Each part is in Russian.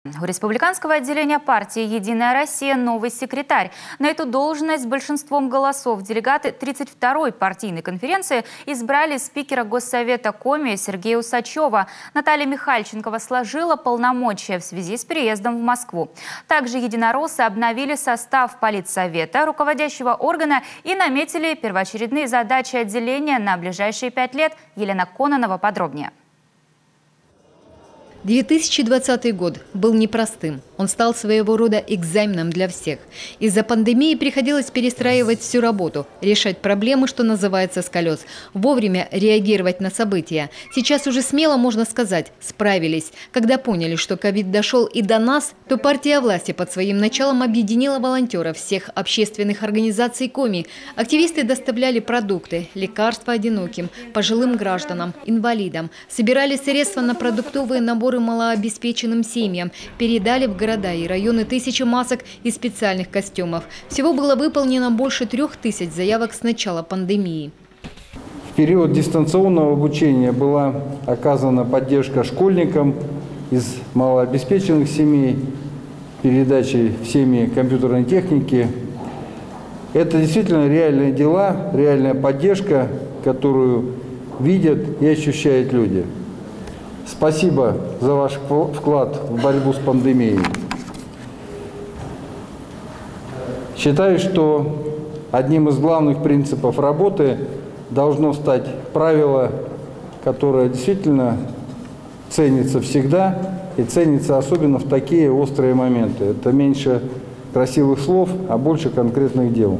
У республиканского отделения партии «Единая Россия» новый секретарь. На эту должность с большинством голосов делегаты 32-й партийной конференции избрали спикера Госсовета Коми Сергея Усачева. Наталья Михальченкова сложила полномочия в связи с переездом в Москву. Также единороссы обновили состав политсовета, руководящего органа, и наметили первоочередные задачи отделения на ближайшие 5 лет. Елена Кононова подробнее. 2020 год был непростым. Он стал своего рода экзаменом для всех. Из-за пандемии приходилось перестраивать всю работу, решать проблемы, что называется, с колес, вовремя реагировать на события. Сейчас уже смело можно сказать, справились. Когда поняли, что ковид дошел и до нас, то партия власти под своим началом объединила волонтеров всех общественных организаций Коми. Активисты доставляли продукты, лекарства одиноким, пожилым гражданам, инвалидам, собирали средства на продуктовые наборы малообеспеченным семьям, передали в города и районы тысячи масок и специальных костюмов. Всего было выполнено больше 3000 заявок с начала пандемии. В период дистанционного обучения была оказана поддержка школьникам из малообеспеченных семей, передачей в семьи компьютерной техники. Это действительно реальные дела, реальная поддержка, которую видят и ощущают люди. Спасибо за ваш вклад в борьбу с пандемией. Считаю, что одним из главных принципов работы должно стать правило, которое действительно ценится всегда и ценится особенно в такие острые моменты. Это меньше красивых слов, а больше конкретных дел.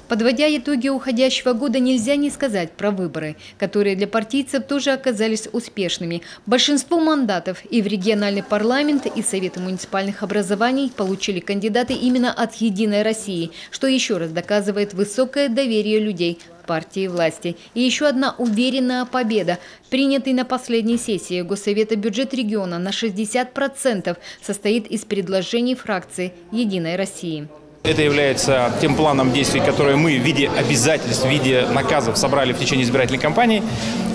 Подводя итоги уходящего года, нельзя не сказать про выборы, которые для партийцев тоже оказались успешными. Большинство мандатов и в региональный парламент, и Советы муниципальных образований получили кандидаты именно от «Единой России», что еще раз доказывает высокое доверие людей к партии власти. И еще одна уверенная победа. Принятый на последней сессии Госсовета бюджет региона на 60% состоит из предложений фракции «Единой России». Это является тем планом действий, которые мы в виде обязательств, в виде наказов собрали в течение избирательной кампании.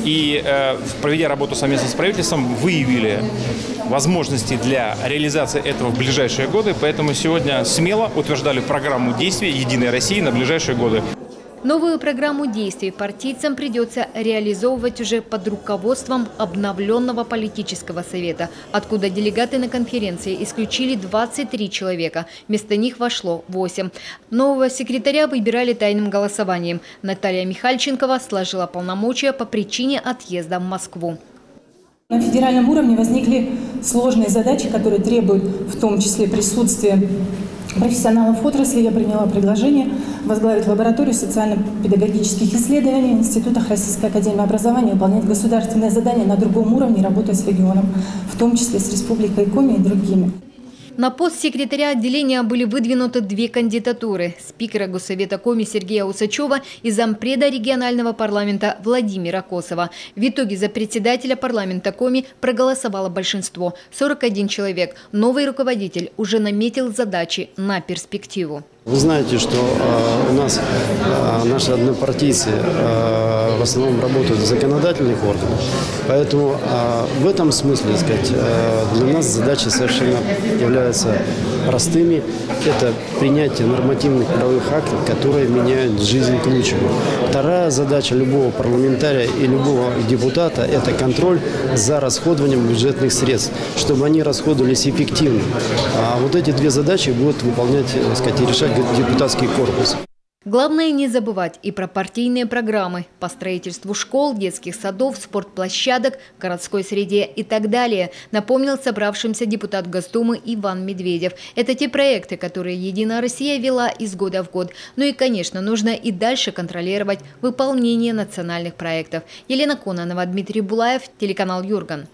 И, проведя работу совместно с правительством, выявили возможности для реализации этого в ближайшие годы. Поэтому сегодня смело утверждали программу действий «Единой России» на ближайшие годы. Новую программу действий партийцам придется реализовывать уже под руководством обновленного политического совета, откуда делегаты на конференции исключили 23 человека. Вместо них вошло 8. Нового секретаря выбирали тайным голосованием. Наталья Михальченкова сложила полномочия по причине отъезда в Москву. На федеральном уровне возникли сложные задачи, которые требуют в том числе присутствия профессионалов отрасли. Я приняла предложение возглавить лабораторию социально-педагогических исследований в институтах Российской академии образования, выполнять государственное задание на другом уровне, работая с регионом, в том числе с Республикой Коми и другими. На пост секретаря отделения были выдвинуты 2 кандидатуры – спикера Госсовета Коми Сергея Усачева и зампреда регионального парламента Владимира Косова. В итоге за председателя парламента Коми проголосовало большинство – 41 человек. Новый руководитель уже наметил задачи на перспективу. Вы знаете, что у нас наши однопартийцы в основном работают в законодательных органах, поэтому в этом смысле, сказать, для нас задачи совершенно являются простыми. Это принятие нормативных правовых актов, которые меняют жизнь к лучшему. Вторая задача любого парламентария и любого депутата – это контроль за расходованием бюджетных средств, чтобы они расходовались эффективно. А вот эти 2 задачи будут выполнять, сказать, и решать депутатский корпус. Главное не забывать и про партийные программы по строительству школ, детских садов, спортплощадок, городской среде и так далее, напомнил собравшимся депутат Госдумы Иван Медведев. Это те проекты, которые «Единая Россия» вела из года в год. Ну и, конечно, нужно и дальше контролировать выполнение национальных проектов. Елена Кононова, Дмитрий Булаев, телеканал Юрган.